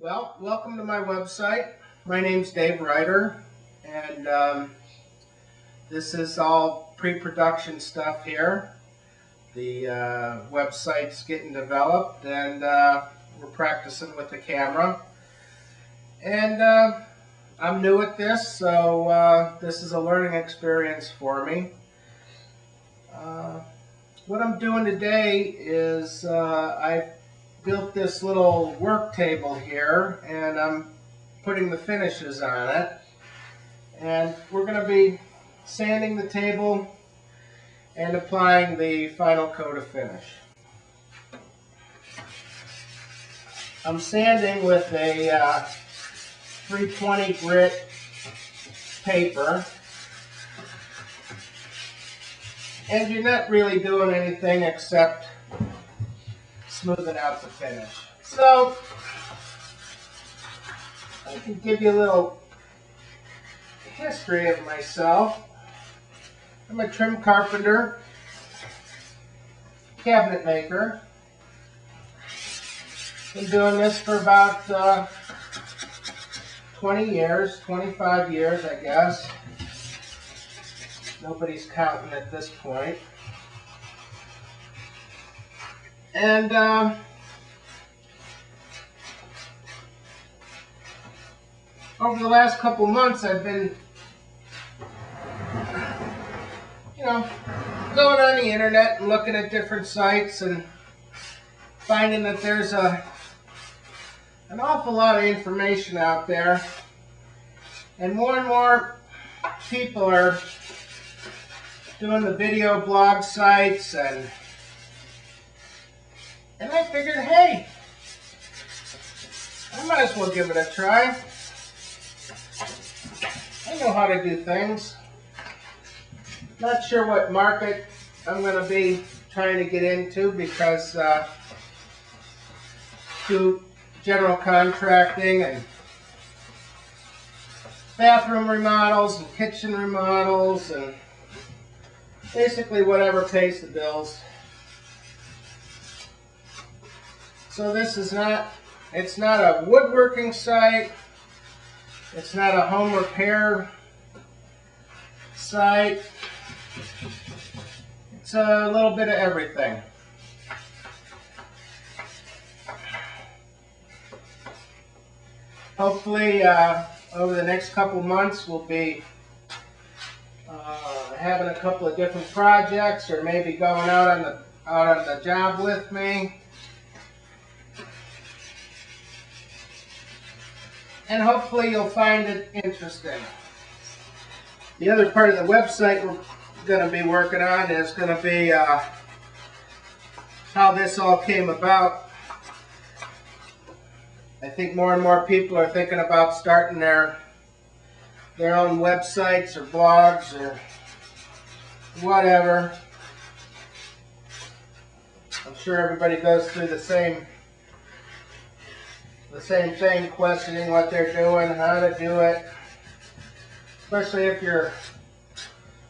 Well, welcome to my website. My name's Dave Ryhter, and this is all pre-production stuff here. The website's getting developed, and we're practicing with the camera. And I'm new at this, so this is a learning experience for me. What I'm doing today is I've built this little work table here, and I'm putting the finishes on it. And we're going to be sanding the table and applying the final coat of finish. I'm sanding with a 320 grit paper. And you're not really doing anything except smoothing out the finish. So, I can give you a little history of myself. I'm a trim carpenter, cabinet maker. Been doing this for about 20 years, 25 years, I guess. Nobody's counting at this point. And over the last couple months, I've been, going on the internet and looking at different sites and finding that there's an awful lot of information out there, and more people are doing the video blog sites, and I figured, hey, I might as well give it a try. I know how to do things. Not sure what market I'm going to be trying to get into, because do general contracting and bathroom remodels and kitchen remodels and basically whatever pays the bills. So this is it's not a woodworking site, it's not a home repair site, it's a little bit of everything. Hopefully over the next couple months we'll be having a couple of different projects, or maybe going out on the job with me. And hopefully you'll find it interesting. The other part of the website we're going to be working on is going to be how this all came about. I think more and more people are thinking about starting their own websites or blogs or whatever. I'm sure everybody goes through the same thing, questioning what they're doing, how to do it. Especially if you're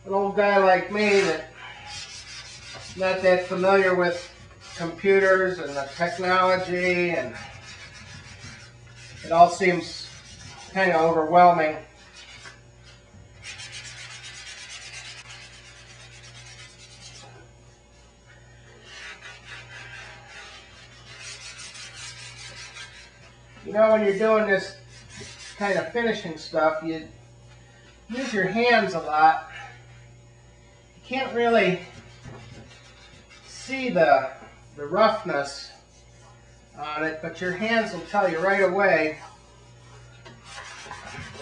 an old guy like me that's not that familiar with computers and the technology, and it all seems kind of overwhelming. When you're doing this kind of finishing stuff, you use your hands a lot. You can't really see the roughness on it, but your hands will tell you right away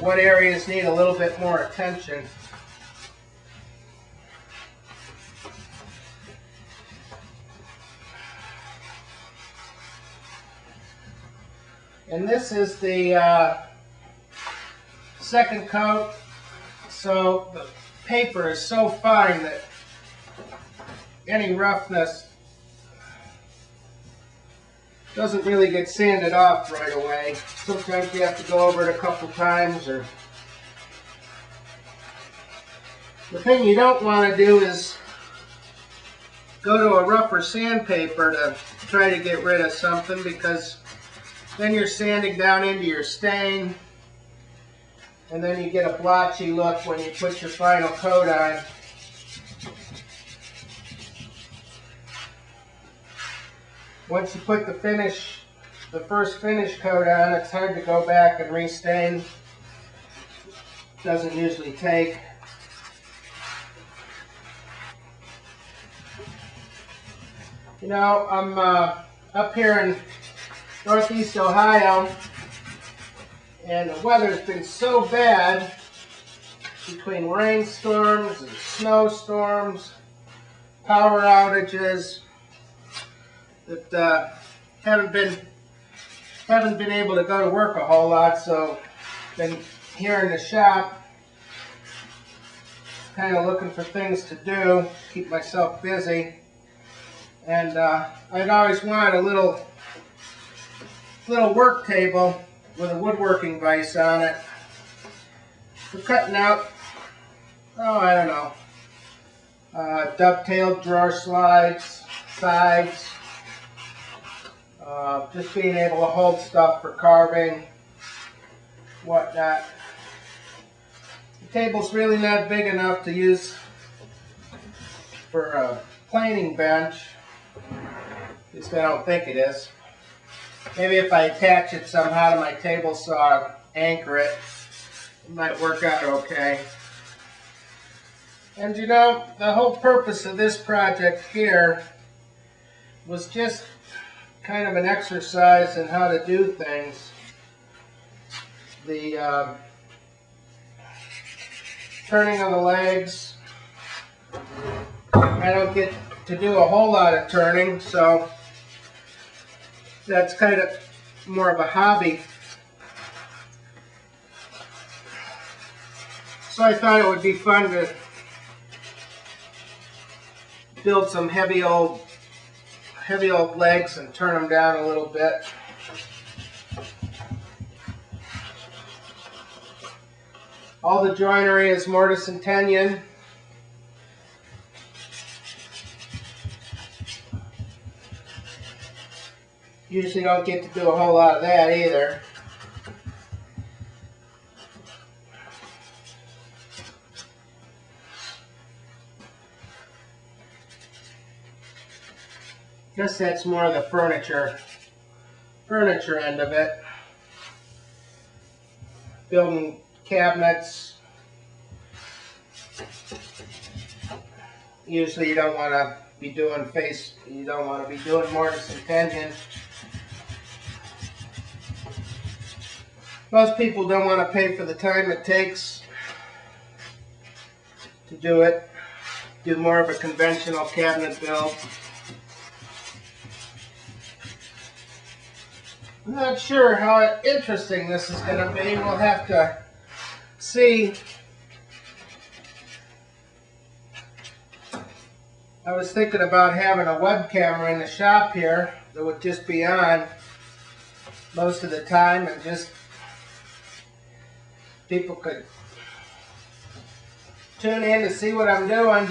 what areas need a little bit more attention. And this is the second coat, so the paper is so fine that any roughness doesn't really get sanded off right away. Sometimes you have to go over it a couple times. Or the thing you don't want to do is go to a rougher sandpaper to try to get rid of something, because Then you're sanding down into your stain, and then you get a blotchy look when you put your final coat on. Once you put the first finish coat on, it's hard to go back and restain. Doesn't usually take. You know, I'm up here in Northeast Ohio, and the weather's been so bad between rainstorms and snowstorms, power outages, that haven't been able to go to work a whole lot. So been here in the shop, kind of looking for things to do, keep myself busy. And I'd always wanted a little work table with a woodworking vise on it for cutting out, oh, I don't know, dovetailed drawer sides, just being able to hold stuff for carving, whatnot. The table's really not big enough to use for a planing bench. At least I don't think it is. Maybe if I attach it somehow to my table saw, anchor it, it might work out okay. And you know, the whole purpose of this project here was just kind of an exercise in how to do things. The turning of the legs, I don't get to do a whole lot of turning, so that's kind of more of a hobby. So I thought it would be fun to build some heavy old legs and turn them down a little bit. All the joinery is mortise and tenon. Usually don't get to do a whole lot of that either. Guess that's more of the furniture end of it. Building cabinets. Usually you don't want to be doing mortise and tenon. Most people don't want to pay for the time it takes to do it. Do more of a conventional cabinet build. I'm not sure how interesting this is going to be. We'll have to see. I was thinking about having a web camera in the shop here that would just be on most of the time, and just people could tune in to see what I'm doing.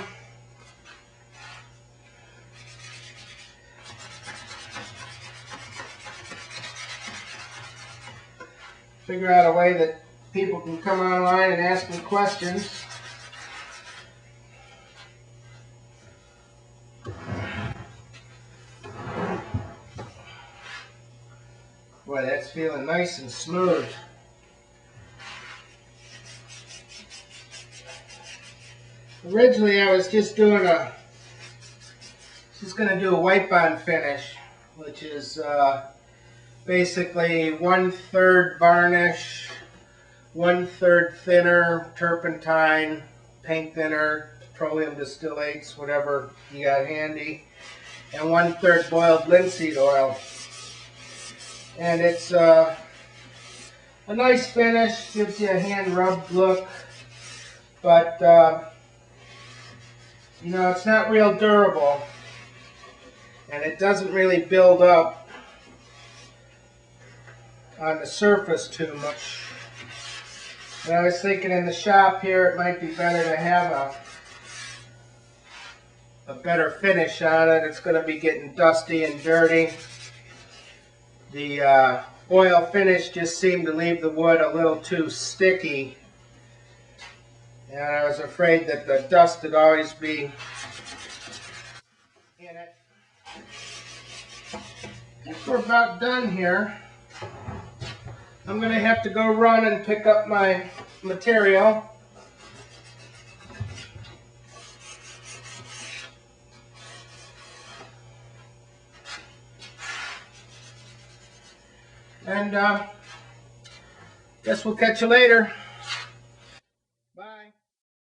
Figure out a way that people can come online and ask me questions. Boy, that's feeling nice and smooth. Originally, I was just going to do a wipe-on finish, which is basically 1/3 varnish, 1/3 thinner, turpentine, paint thinner, petroleum distillates, whatever you got handy, and 1/3 boiled linseed oil. And it's a nice finish, gives you a hand-rubbed look, but you know, it's not real durable, and it doesn't really build up on the surface too much. And I was thinking in the shop here it might be better to have a better finish on it. It's going to be getting dusty and dirty. The oil finish just seemed to leave the wood a little too sticky. And I was afraid that the dust would always be in it. If we're about done here, I'm going to have to go run and pick up my material. And guess we'll catch you later.